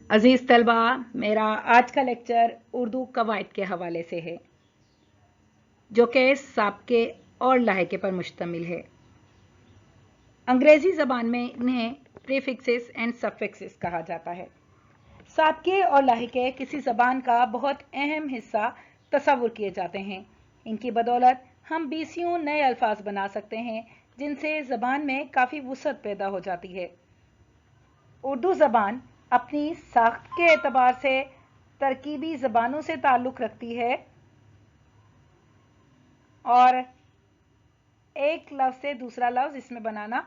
अजीज़ तलबा, मेरा आज का लेक्चर उर्दू कवायद के हवाले से है, जो कि साबके और लाहिके पर मुश्तमिल है। अंग्रेज़ी ज़बान में इन्हें प्रीफिक्सेस एंड सफिक्सेस कहा जाता है। साबके और लाहिके किसी ज़बान का बहुत अहम हिस्सा तस्वुर किए जाते हैं। इनकी बदौलत हम बीसियों नए अल्फाज बना सकते हैं, जिनसे ज़बान में काफ़ी वुसअत पैदा हो जाती है। उर्दू ज़बान अपनी साख्त के एतबार से तरकीबी ज़बानों से ताल्लुक़ रखती है और एक लफ्ज़ से दूसरा लफ्ज़ इसमें बनाना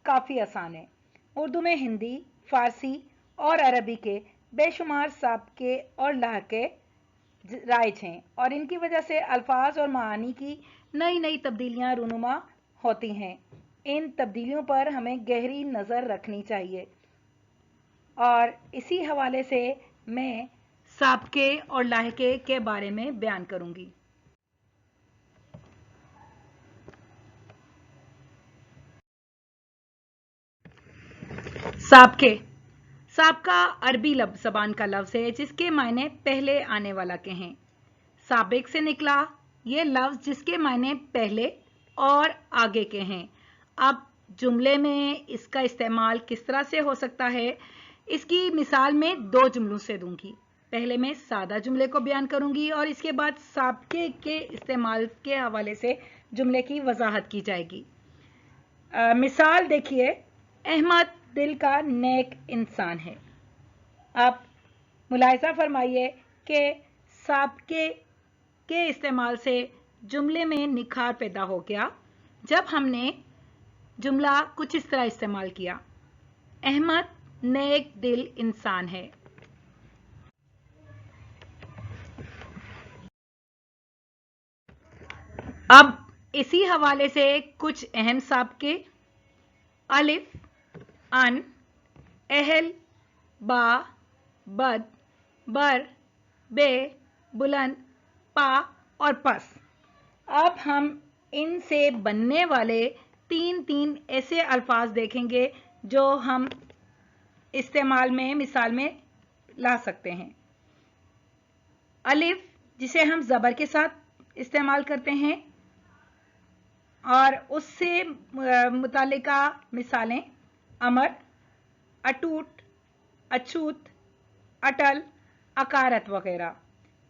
काफ़ी आसान है। उर्दू में हिंदी, फ़ारसी और अरबी के बेशुमार साबके और लाहिके राइज हैं और इनकी वजह से अल्फाज और मानी की नई नई तब्दीलियाँ रूनुमा होती हैं। इन तब्दीलियों पर हमें गहरी नज़र रखनी चाहिए और इसी हवाले से मैं साबके और लाहिके के बारे में बयान करूंगी। साबके साबका अरबी ज़बान का लफ्ज़ है, जिसके मायने पहले आने वाला के हैं। साबिक से निकला ये लफ्ज़, जिसके मायने पहले और आगे के हैं। अब जुमले में इसका इस्तेमाल किस तरह से हो सकता है, इसकी मिसाल में दो जुमलों से दूंगी। पहले मैं सादा जुमले को बयान करूंगी और इसके बाद साबके के इस्तेमाल के हवाले से जुमले की वजाहत की जाएगी। मिसाल देखिए, अहमद दिल का नेक इंसान है। आप मुलाहिजा फरमाइए कि साबके के इस्तेमाल से जुमले में निखार पैदा हो गया जब हमने जुमला कुछ इस तरह इस्तेमाल किया, अहमद नेक दिल इंसान है। अब इसी हवाले से कुछ अहम साबके: अलिफ, अन, अहल, बा, बद, बर, बे, बुलंद, पा और पस। अब हम इनसे बनने वाले तीन तीन ऐसे अल्फाज देखेंगे जो हम इस्तेमाल में मिसाल में ला सकते हैं। अलिफ, जिसे हम ज़बर के साथ इस्तेमाल करते हैं और उससे मुतालिका मिसालें अमर, अटूट, अछूत, अटल, अकारत वगैरह।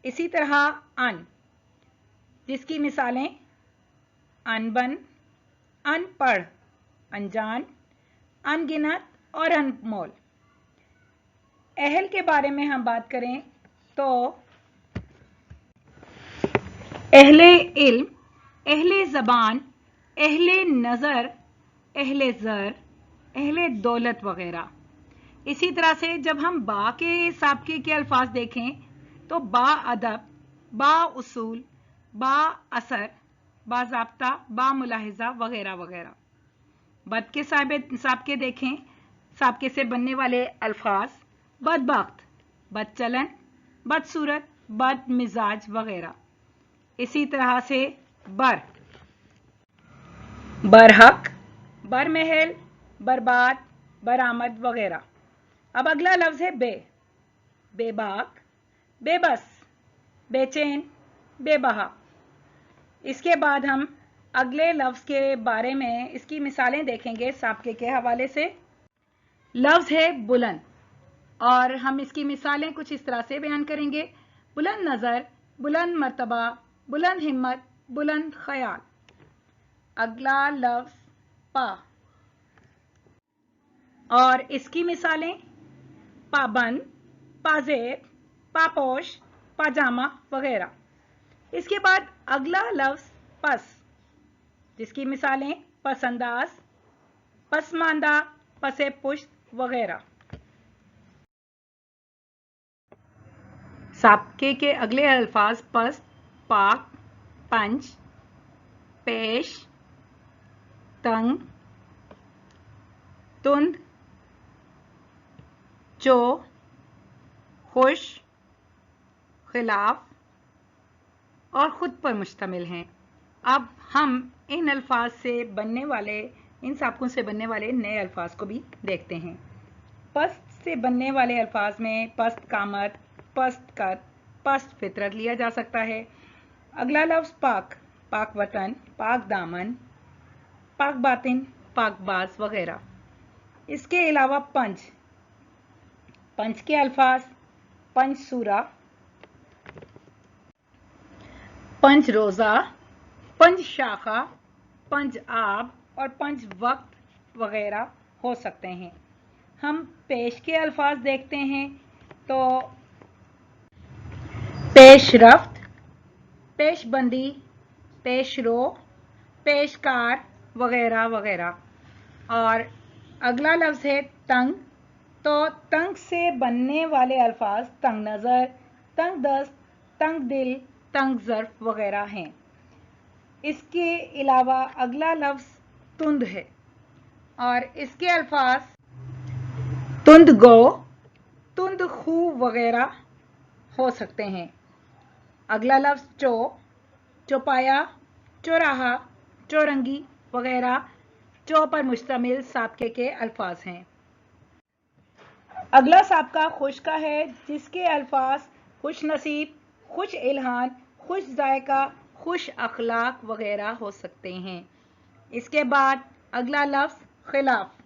इसी तरह अन, जिसकी मिसालें अनबन, अनपढ़, अनजान, अनगिनत और अनमोल। अहल के बारे में हम बात करें तो अहले इल्म, अहले ज़बान, अहले नज़र, अहले ज़र, अहले दौलत वगैरह। इसी तरह से जब हम बा के साबके के अल्फाज देखें तो बा अदब, बा उसूल, बा असर, बाज़ाब्ता, बा मुलाहिज़ा वगैरह वगैरह। बद के साबके देखें, साबके से बनने वाले अल्फाज बदबख्त, बदचलन, बदसूरत, बद मिजाज वगैरह। इसी तरह से बरहक, बरमहल, बर्बाद, बरामद वगैरह। अब अगला लफ्ज़ है बे, बेबाक, बेबस, बेचैन, बेबहा। इसके बाद हम अगले लफ्ज़ के बारे में इसकी मिसालें देखेंगे साबके के हवाले से। लफ्ज़ है बुलंद और हम इसकी मिसालें कुछ इस तरह से बयान करेंगे: बुलंद नज़र, बुलंद मर्तबा, बुलंद हिम्मत, बुलंद ख्याल। अगला लफ्ज़ पा और इसकी मिसालें पाबंद, पाजेब, पापोश, पाजामा वगैरह। इसके बाद अगला लफ्ज़ पस, जिसकी मिसालें पसंदाज, पसमानदा, पसे पुश्त वगैरह। साबके के अगले अल्फाज पस, पाक, पंच, पेश, तंग, तुंद, जो, खुश, खिलाफ और ख़ुद पर मुश्तमिल हैं। अब हम इन अल्फाज से बनने वाले, इन साबकों से बनने वाले नए अल्फाज को भी देखते हैं। पस्त से बनने वाले अल्फाज में पस्त कामत, पस्त कद, पस्त फितरत लिया जा सकता है। अगला लफ्ज पाक, पाक वतन, पाक दामन, पाक बातिन, पाक बाज वगैरह। इसके अलावा पंज, पंज के अल्फाज पंज सूरा, पंज रोज़ा, पंज शाखा, पंज आब और पंज वक्त वगैरह हो सकते हैं। हम पेश के अल्फाज देखते हैं तो पेशरफ्त, पेशबंदी, पेशरो, पेशकार वगैरह वगैरह। और अगला लफ्ज़ है तंग, तो तंग से बनने वाले अल्फाज तंग नज़र, तंग दस्त, तंग दिल, तंग ज़र्फ वगैरह हैं। इसके अलावा अगला लफ्ज़ तुंद है और इसके अल्फाज तुंद गो, तुंद खू वगैरह हो सकते हैं। अगला लफ्ज़ चो, चौपाया, चौराहा, चौरंगी वगैरह चो पर मुश्तमिल साबके के अल्फाज हैं। अगला साबका खुश का है जिसके अल्फाज खुश नसीब, खुश इल्हान, खुश जायका, खुश अखलाक वगैरह हो सकते हैं। इसके बाद अगला लफ्ज़ खिलाफ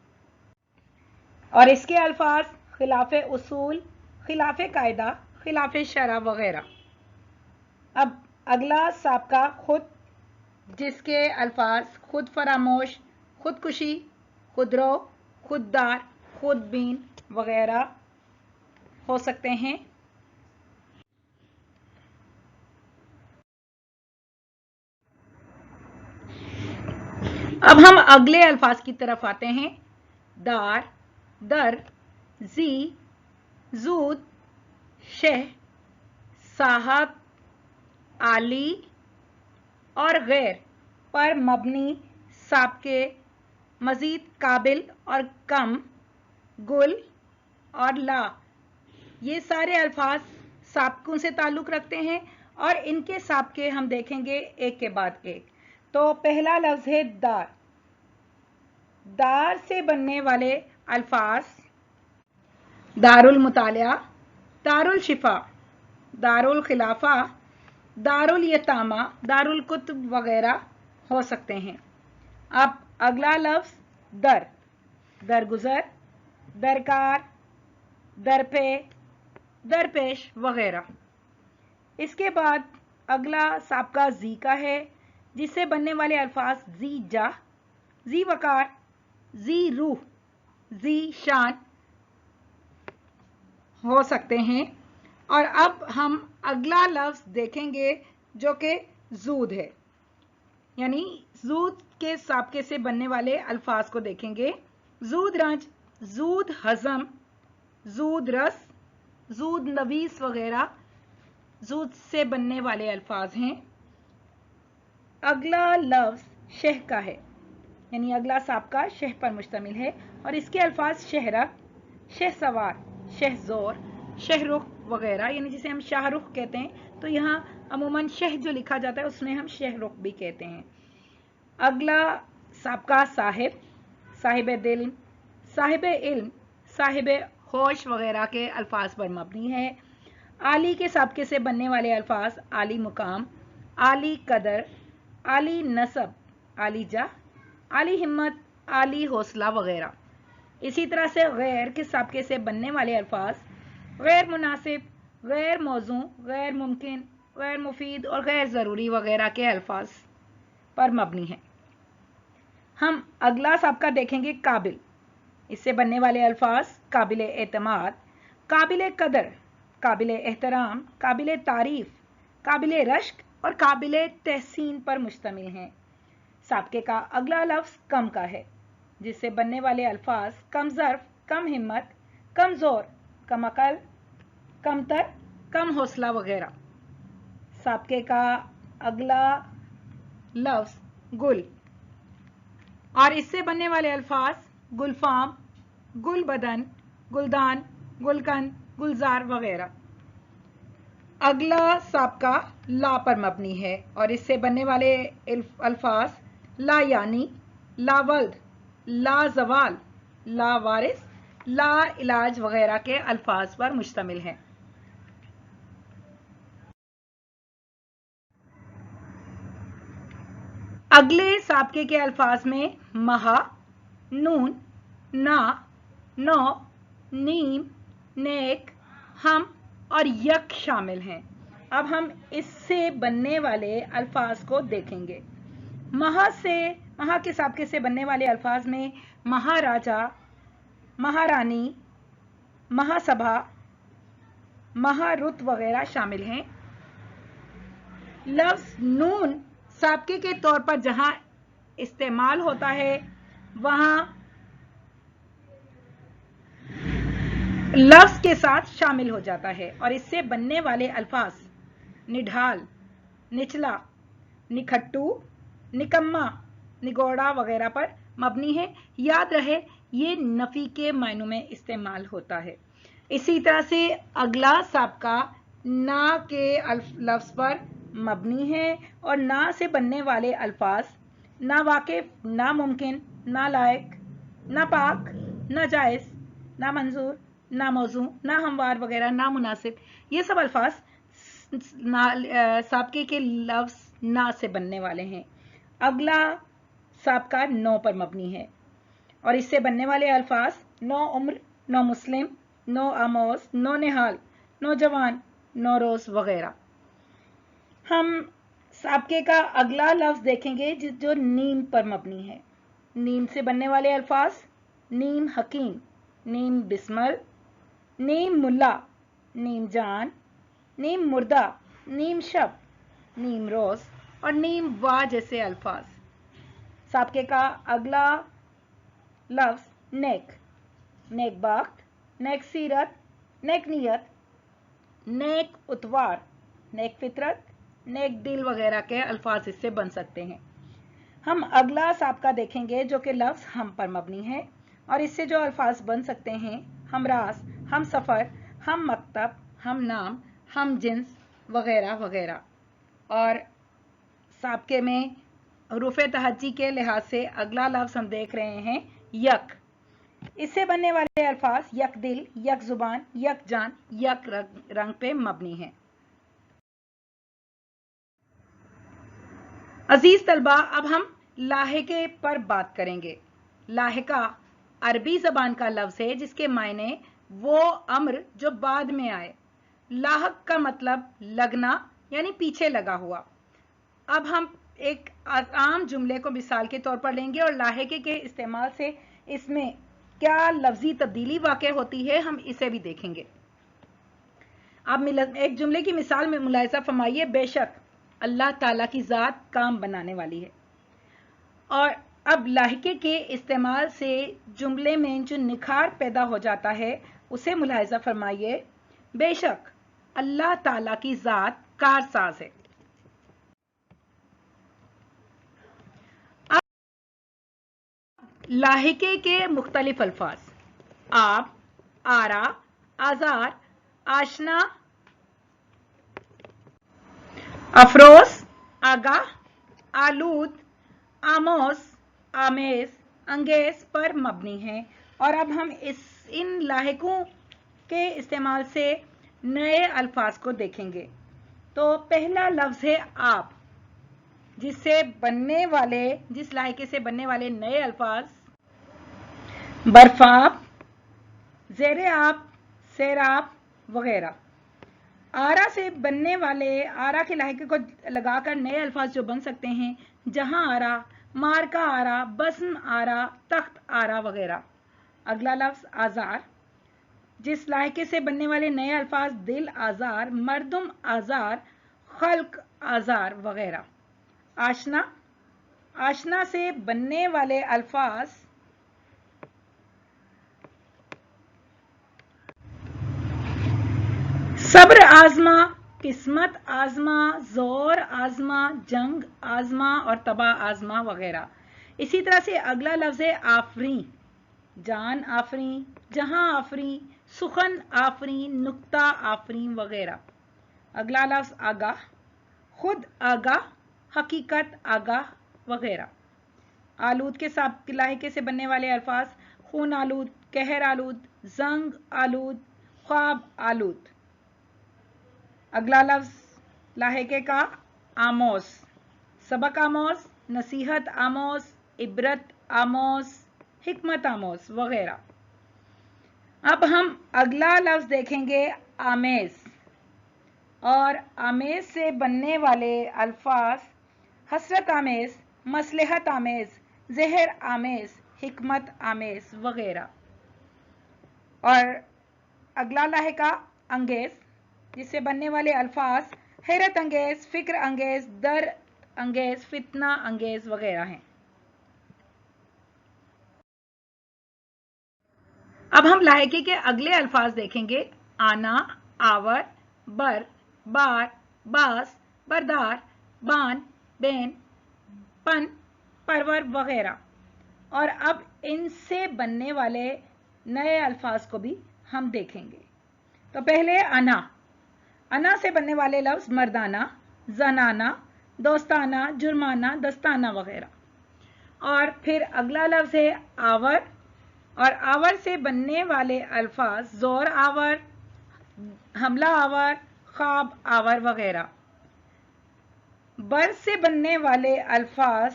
और इसके अल्फाज खिलाफ उसूल, खिलाफ कायदा, खिलाफ शरा वगैरह। अब अगला साबका खुद जिसके अल्फाज खुद फरामोश, खुदकुशी, खुदरो, खुददार, खुदबीन वगैरह हो सकते हैं। अब हम अगले अल्फाज की तरफ आते हैं। दार, दर, जी, जूद, शह, साहब, आली और गैर पर मबनी साबके मजीद काबिल और कम, गुल और ला, ये सारे अल्फाज साबकों से ताल्लुक़ रखते हैं और इनके साबके हम देखेंगे एक के बाद एक। तो पहला लफ्ज़ है दार। दार से बनने वाले अल्फाज दारुल मुतालिया, दारुल शिफा, दारुल खिलाफा, दारुल यतामा, दारुल कुतुब वगैरह हो सकते हैं। अब अगला लफ्ज़ दर, दरगुजर, दरकार, दरपे, दरपेश वगैरह। इसके बाद अगला साबका जी का है जिससे बनने वाले अल्फाज जी जा, जी वकार, जी रूह, जी शान हो सकते हैं। और अब हम अगला लफ्ज़ देखेंगे जो कि जूद है, यानी जूद के साबके से बनने वाले अल्फाज को देखेंगे। जूद रंज, जूद हजम, जूद रस, जूद नवीस वगैरह जूद से बनने वाले अल्फाज हैं। अगला लफ्ज़ शह का है, यानी अगला साबका शह पर मुश्तमिल है और इसके अल्फाज शहरक, शह सवार, शह जोर, शहरुख वगैरह, यानी जिसे हम शाहरुख कहते हैं तो यहाँ अमूमन शह जो लिखा जाता है उसमें हम शहरुख भी कहते हैं। अगला साबका साहिब, साहिब दिल, साहिब इल्म, साहिब होश वगैरह के अल्फाज पर मबनी है। आली के साबके से बनने वाले अल्फाज आली मुकाम, आली कदर, आली नसब, आली जा, आली हिम्मत, आली हौसला वगैरह। इसी तरह से गैर के साबके से बनने वाले अल्फाज गैर मुनासिब, गैर मौजू, गैर मुमकिन, गैर मुफीद और गैर ज़रूरी वगैरह के अल्फाज पर मबनी है। हम अगला साबका देखेंगे काबिल। इससे बनने वाले अल्फाज काबिल एतमाद, काबिल कदर, काबिल एहतराम, काबिल तारीफ, काबिल रश्क और काबिल तहसीन पर मुश्तमिल हैं। साबके का अगला लफ्ज़ कम का है जिससे बनने वाले अल्फाज कम ज़र्फ, कम हिम्मत, कम ज़ोर, कम अकल, कमतर, कम हौसला वगैरह। साबके का अगला लफ्ज़ गुल और इससे बनने वाले अल्फाज गुलफाम, गुल बदन, गुलदान, गुलकंद, गुलजार वगैरह। अगला साबका ला पर मबनी है और इससे बनने वाले अल्फाज ला यानी, ला वल्द, ला जवाल, ला वारिस, ला इलाज वगैरह के अल्फाज पर मुश्तमिल है। अगले साबके के अल्फाज में महा, नून, ना, नौ, नीम, नेक, हम और यक शामिल हैं। अब हम इससे बनने वाले अल्फाज को देखेंगे। महा के साबके से बनने वाले अल्फाज में महाराजा, महारानी, महासभा, महारुत वगैरह शामिल हैं। लफ्ज नून साबके के तौर पर जहां इस्तेमाल होता है वहां लफ्ज के साथ शामिल हो जाता है और इससे बनने वाले अल्फाज निढाल, निचला, निखट्टू, निकम्मा, निगोड़ा वगैरह पर मबनी है। याद रहे ये नफी के मायनों में इस्तेमाल होता है। इसी तरह से अगला साबका ना के लफ्ज पर मबनी है और ना से बनने वाले अल्फाज ना वाकिफ, ना मुमकिन, ना लायक, ना पाक, ना जायज, ना मंजूर, ना मौजू, ना हमवार वगैरह, ना मुनासिब, ये सब अल्फाज साबके के लफ्ज ना से बनने वाले हैं। अगला साबका नौ पर मबनी है और इससे बनने वाले अल्फाज नौ उम्र, नौ मुस्लिम, नौ आमोस, नौ निहाल, नौजवान, नौ रोज वगैरह। हम साबके का अगला लफ्ज देखेंगे जो नीम पर मबनी है। नीम से बनने वाले अल्फाज नीम हकीम, नीम बिस्मल, नीम मुल्ला, नीम जान, नीम मुर्दा, नीम शब, नीम रोज और नीम वाह जैसे अल्फाज। साबके का अगला लफ्ज नेक, नेक बाख्त, नेक सीरत, नेक नियत, नेक उतवार, नेक फितरत, नेक दिल वगैरह के अल्फाज इससे बन सकते हैं। हम अगला साबका देखेंगे जो कि लफ्ज हम पर मबनी है और इससे जो अल्फाज बन सकते हैं हमरास, हम सफ़र, हम मकतब, हम नाम, हम जिन्स वगैरह वगैरह। और साबके में हरूफ तहज्जी के लिहाज से अगला लफ्ज हम देख रहे हैं यक। इससे बनने वाले अल्फाज यक दिल, यक जुबान, यक जान, यक रंग पे मबनी है। अजीज तलबा, अब हम लाहिके पर बात करेंगे। लाहिका अरबी जबान का लफ्ज है जिसके मायने वो अम्र जो बाद में आए। लाहक का मतलब लगना यानी पीछे लगा हुआ। अब हम एक आम जुमले को मिसाल के तौर पर लेंगे और लाहिके के इस्तेमाल से इसमें क्या लफ्जी तब्दीली वाक़ई होती है हम इसे भी देखेंगे। आप एक जुमले की मिसाल में मुलाहिज़ा फरमाइए, बेशक अल्लाह ताला की ज़ात काम बनाने वाली है। और अब लाहिके के इस्तेमाल से जुमले में जो निखार पैदा हो जाता है उसे मुलाहिज़ा फरमाइए, बेशक अल्लाह ताला की ज़ात कारसाज है। अब लाहिके के मुख्तलिफ अल्फाज आप, आरा, आजार, आशना, अफरोज, आगाह, आलूद, आमोस, आमेज, अंगेज पर मबनी है। और अब हम इन लाहिकों के इस्तेमाल से नए अल्फाज को देखेंगे। तो पहला लफ्ज है आप, जिस लाहिके से बनने वाले नए अल्फाज बर्फाब, ज़ेरे आप, सैराब वगैरह। आरा से बनने वाले आरा के लाहिके को लगाकर नए अल्फाज जो बन सकते हैं जहां आरा, मारका आरा, बस्म आरा, तख्त आरा वगैरह। अगला लफ्ज आजार, जिस लाहिके से बनने वाले नए अल्फाज दिल आजार, मर्दुम आजार, खल्क आजार वगैरह। आशना, आशना से बनने वाले अल्फाज सब्र आजमा, किस्मत आजमा, जोर आजमा, जंग आजमा और तबाह आजमा वगैरह। इसी तरह से अगला लफ्ज है आफरी, जान आफरी, जहां आफरी, सुखन आफरी, नुक्ता आफरी वगैरह। अगला लफ्ज आगाह, खुद आगाह, हकीकत आगाह वगैरह। आलूद के लाहिके से बनने वाले अल्फाज खून आलूद कहर आलूद, जंग आलूद, ख्वाब आलूद। अगला लफ्ज लाहिके का आमोस, सबक आमोस, नसीहत आमोस, इबरत आमोस, हिकमत आमोस वगैरह। अब हम अगला लफ्ज देखेंगे आमेज, और आमेज से बनने वाले अल्फाज हसरत आमेज, मसलहत आमेज, जहर आमेज, हिकमत आमेज वगैरह। और अगला लाहिका अंगेज, जिससे बनने वाले अल्फाज हैरत अंगेज, फिक्र अंगेज, दर अंगेज, फितना अंगेज वगैरह हैं। अब हम लाहिके के अगले अल्फाज देखेंगे आना, आवर, बर, बार, बास, बरदार, बान, बेन, पन, परवर वगैरह। और अब इनसे बनने वाले नए अल्फाज को भी हम देखेंगे। तो पहले अना, अना से बनने वाले लफ्ज मर्दाना, जनाना, दोस्ताना, जुर्माना, दस्ताना वगैरह। और फिर अगला लफ्ज है आवर, और आवर से बनने वाले अल्फाज जोर आवर, हमला आवर, ख्वाब आवर वगैरह। बर से बनने वाले अल्फाज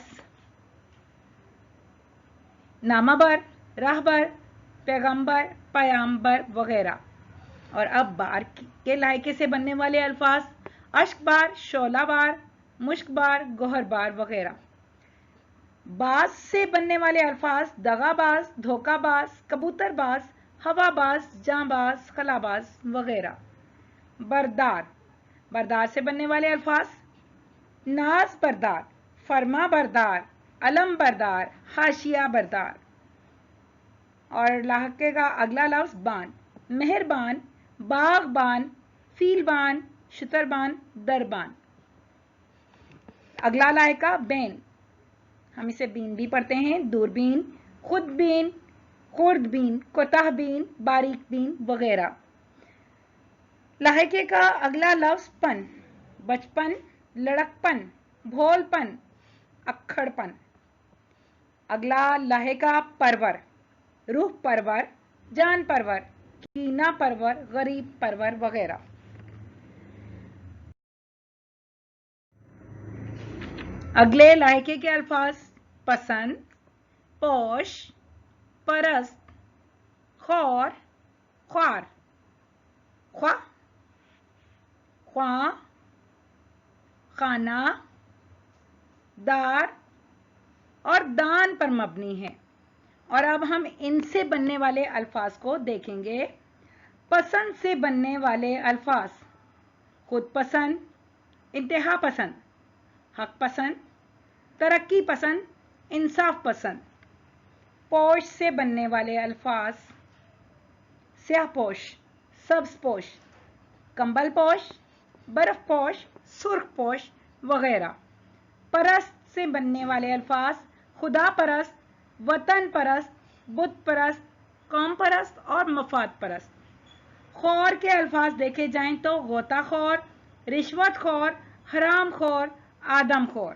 नामाबर, राहबर, पैगंबर, पयाम्बर वगैरह। और अब बार के लायके से बनने वाले अल्फाज अश्कबार, शोलाबार, मुश्कबार, गोहरबार वगैरह। बाज से बनने वाले अल्फाज दगाबाज, धोखाबाज, कबूतरबाज, हवाबाज, जांबाज, खलाबाज वगैरह। बरदार, बरदार से बनने वाले अल्फाज नाज बरदार, फरमा बरदार, अलम बरदार, हाशिया बरदार। और लाहिके का अगला लफ्ज बान, मेहरबान, बागबान, फीलबान, शुतरबान, दरबान। अगला लाहिका बेन, हम इसे बीन भी पढ़ते हैं, दूरबीन, खुदबीन, खुर्दबीन, कोताहबीन, बारीक बीन वगैरह। लाहिके का अगला लफ्ज पन, बचपन, लड़कपन, भोलपन, अक्खड़पन। अगला लाहिका परवर, रूह परवर, जान परवर, कीना परवर, गरीब परवर वगैरह। अगले लाहिके के अल्फाज पसंद, पोश, परस्त, खौर, ख्वार, ख्वा, ख्वा, खाना, दार और दान पर मबनी है। और अब हम इनसे बनने वाले अल्फाज को देखेंगे। पसंद से बनने वाले अल्फाज खुद पसंद, इंतहा पसंद, हक पसंद, तरक्की पसंद, इंसाफ पसंद। पोश से बनने वाले अल्फाज स्याह पोश, सब्ज पोश, कंबल पोश, बर्फ पोश, सुर्ख पोश वगैरह। परस्त से बनने वाले अल्फाज खुदा परस्त, वतन परस्त, बुत परस्त, कौम परस्त और मफाद परस्त। खौर के अल्फाज देखे जाएं तो गोताखोर, रिश्वत खोर, हराम खोर, आदम खोर।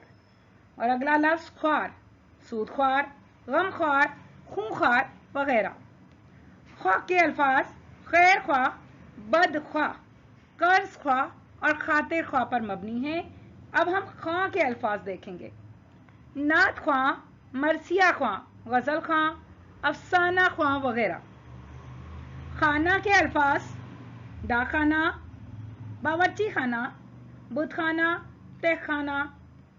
और अगला लफ्ज ख्वार, सूद ख्वार, गम ख्वार, खूंखार वगैरह। ख्वा के अल्फाज खैर ख्वा, बद ख्वा, कर्ज ख्वा और खातिर ख्वा पर मबनी है। अब हम ख्वा के अल्फाज देखेंगे। नात ख्वा, मरसिया ख्वा, गजल ख्वा, अफसाना ख्वा वगैरह। खाना के अल्फाज डाखाना, बावर्ची खाना, बुतखाना, तहखाना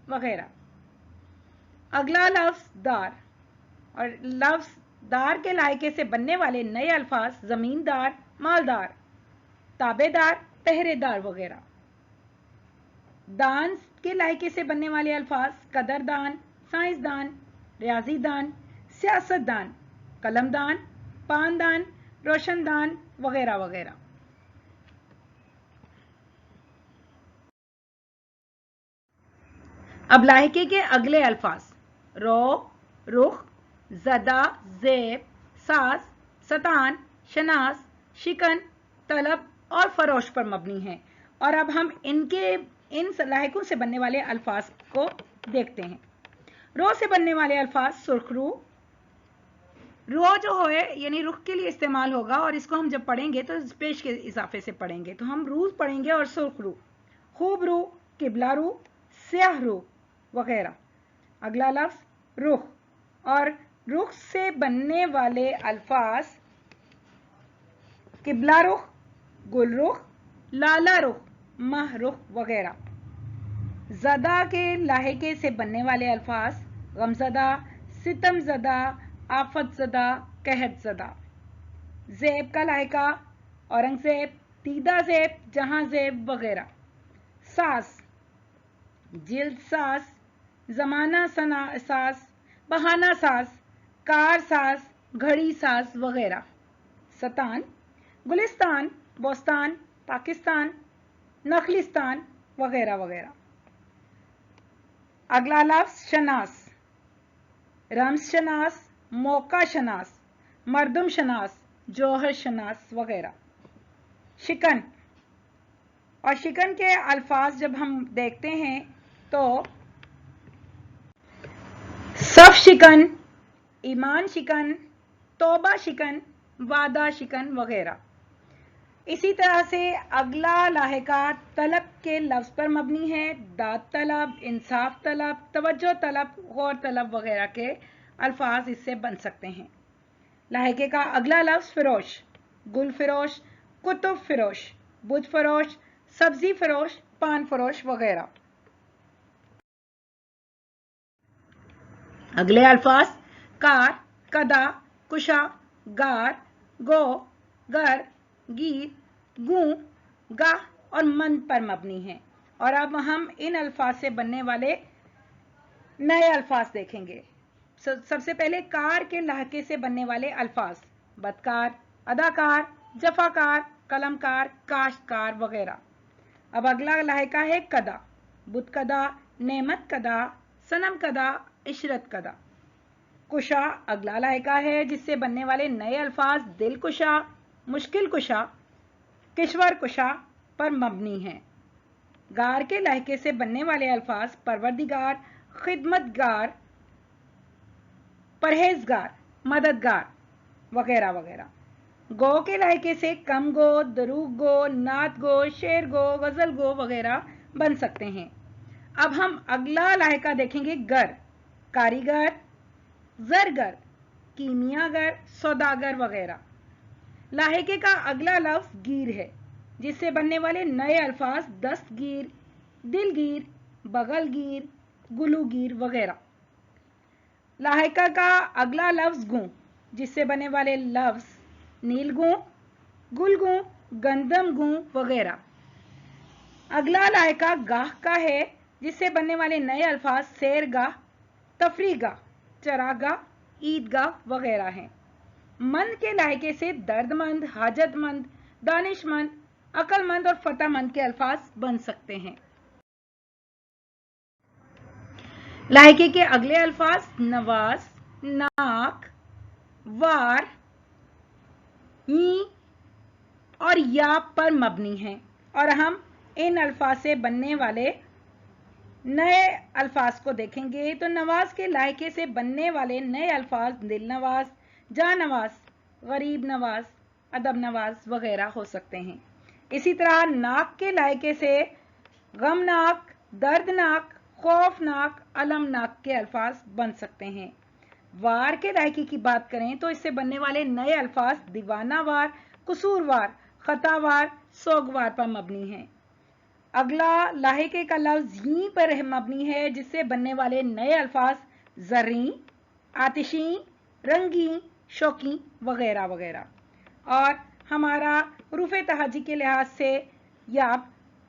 वगैरह। अगला लफ्ज दार, और लफ्ज दार के लायके से बनने वाले नए अल्फाज जमींदार, मालदार, ताबेदार, पहरेदार वगैरह। दान के लायके से बनने वाले अल्फाज कदरदान, साइंसदान, रियाजीदान, सियासतदान, कलमदान, पानदान, रोशनदान वगैरह वगैरह। अब लाहिके के अगले अल्फाज रो, रुख, ज़दा, ज़ेब, साज, सतान, शनास, शिकन, तलब और फरोश पर मबनी है। और अब हम इन लाहिकों से बनने वाले अल्फाज को देखते हैं। रो से बनने वाले अल्फाज सुर्खरू, रो जो है यानी रुख के लिए इस्तेमाल होगा, और इसको हम जब पढ़ेंगे तो पेश के इजाफे से पढ़ेंगे, तो हम रूह पढ़ेंगे और सुर्ख रूह, खूब रूह, किबला रूह, स्याह रूह वगैरह। अगला लफ्ज रुख, और रुख से बनने वाले अल्फाज किबला रुख, गुल रुख, लाला रुख, मह रुख वगैरह। ज़दा के लाहिके से बनने वाले अल्फाज गमज़दा, सितमज़दा, आफतज़दा, कहतज़दा। ज़ेब का लाहिका औरंगज़ेब, दीदा ज़ेब, जहां ज़ेब वगैरह। सास, जिल्द सास, ज़माना सना सास, बहाना सास, कार सास, घड़ी सास वगैरह। सतान, गुलिस्तान, बोस्तान, पाकिस्तान, नखलिस्तान वगैरह वगैरह। अगला लफ्ज शनास, रम्स शनास, मौका शनास, मर्दम शनास, जौहर शनास वगैरह। शिकन, और शिकन के अल्फाज जब हम देखते हैं तो सफ शिकन, ईमान शिकन, तौबा शिकन, वादा शिकन वगैरह। इसी तरह से अगला लाहिका तलब के लफ्ज पर मबनी है। दाद तलब, इंसाफ तलब, तवज्जो तलब, गौर तलब वगैरह के अल्फाज इससे बन सकते हैं। लाहिके का अगला लफ्ज फिरोश, गुल फिरोश, कुतुब फिरोश, बुध फरोश, सब्जी फरोश, पान फरोश वगैरह। अगले अल्फाज कार, कदा, कुशा, गार, गो, गर, गीर, गू, गाह और मन पर मबनी है। और अब हम इन अल्फाज से बनने वाले नए अल्फाज देखेंगे। सबसे पहले कार के लहके से बनने वाले अल्फाज बदकार, अदाकार, जफाकार, कलमकार, काश्तकार वगैरह। अब अगला लहका है कदा, बुत कदा, नेमत कदा, सनम कदा, इशरत कदा। कुशा अगला लहका है जिससे बनने वाले नए अल्फाज दिल कुशा, मुश्किल कुशा, किश्वर कुशा पर मबनी है। गार के लहके से बनने वाले अल्फाज परवरदिगार, खिदमतगार, परहेजगार, मददगार वगैरह वगैरह। गो के लहके से कम गो, दरूग गो, नात गो, शेर गो, गजल गो वगैरह बन सकते हैं। अब हम अगला लहका देखेंगे गर, कारीगर, जरगर, कीमियागर, सौदागर वगैरह। लाहिके का अगला लफ्ज गीर है जिससे बनने वाले नए अल्फाज दस्तगीर, दिलगीर, बगलगीर, गुलूगीर वगैरह। लाहिका का अगला लफ्ज गूं जिससे बनने वाले लफ्ज नीलगूं, गुलगूं, गंदम गूं वगैरह। अगला लाहिका गाह का है जिससे बनने वाले नए अल्फाज सैरगाह, तफरीगाह, चरागाह, ईदगाह वगैरह हैं। मंद के लाहिके से दर्दमंद, हाजतमंद, दानिशमंद, अक्लमंद और फतहमंद के अल्फाज बन सकते हैं। लाहिके के अगले अल्फाज नवाज, नाक, वार, ई और या पर मबनी हैं। और हम इन अल्फाज से बनने वाले नए अल्फाज को देखेंगे तो नवाज के लाहिके से बनने वाले नए अल्फाज दिल नवाज, जान नवाज, गरीब नवाज, अदब नवाज वगैरह हो सकते हैं। इसी तरह नाक के लाहिके से गमनाक, दर्दनाक, खौफनाक, अलमनाक के अल्फाज बन सकते हैं। वार के लाहिके की बात करें तो इससे बनने वाले नए अल्फाज दीवानावार, कसूरवार, खतावार, सोगवार पर मबनी हैं। अगला लाहिके का लफ्ज ही पर मबनी है जिससे बनने वाले नए अल्फाज जर्री, आतिशी, रंगी, शौकी वगैरह वगैरह। और हमारा रूफे तहाजी के लिहाज से याब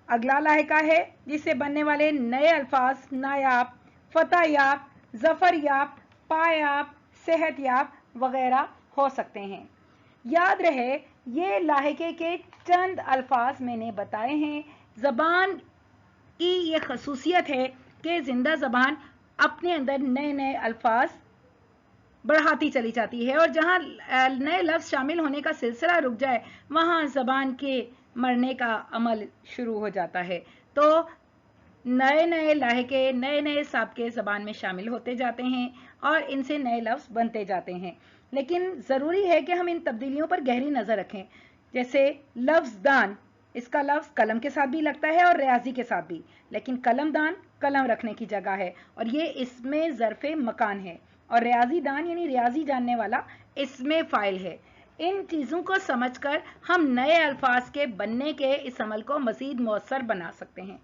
अगला लाहिका है जिससे बनने वाले नए अल्फाज नायाब, फतेहयाब, जफरयाब, पायाब, सेहतयाब वगैरह हो सकते हैं। याद रहे ये लाहिके के चंद अल्फाज मैंने बताए हैं। ज़बान की ये खसूसियत है कि जिंदा ज़बान अपने अंदर नए नए अल्फाज बढ़ाती चली जाती है, और जहाँ नए लफ्ज़ शामिल होने का सिलसिला रुक जाए वहाँ ज़बान के मरने का अमल शुरू हो जाता है। तो नए नए लाहिके, नए नए साबके ज़बान में शामिल होते जाते हैं और इनसे नए लफ्ज़ बनते जाते हैं। لیکن ضروری ہے کہ ہم ان تبدیلیوں پر گہری نظر رکھیں. جیسے لفظ دان، اس کا لفظ قلم کے ساتھ بھی لگتا ہے اور ریاضی کے ساتھ بھی، لیکن قلم دان قلم رکھنے کی جگہ ہے اور یہ اس میں ظرف مکان ہے، اور ریاضی دان یعنی ریاضی جاننے والا اس میں فاعل ہے. ان چیزوں کو سمجھ کر ہم نئے الفاظ کے بننے کے اس عمل کو مزید مؤثر بنا سکتے ہیں.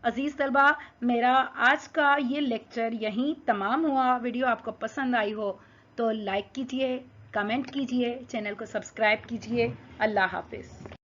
عزیز طلبہ، میرا آج کا یہ لیکچر یہیں تمام ہوا. ویڈیو آپ کو پسند آئی ہو تو لائک کیجئے، کمنٹ کیجئے، چینل کو سبسکرائب کیجئے. اللہ حافظ.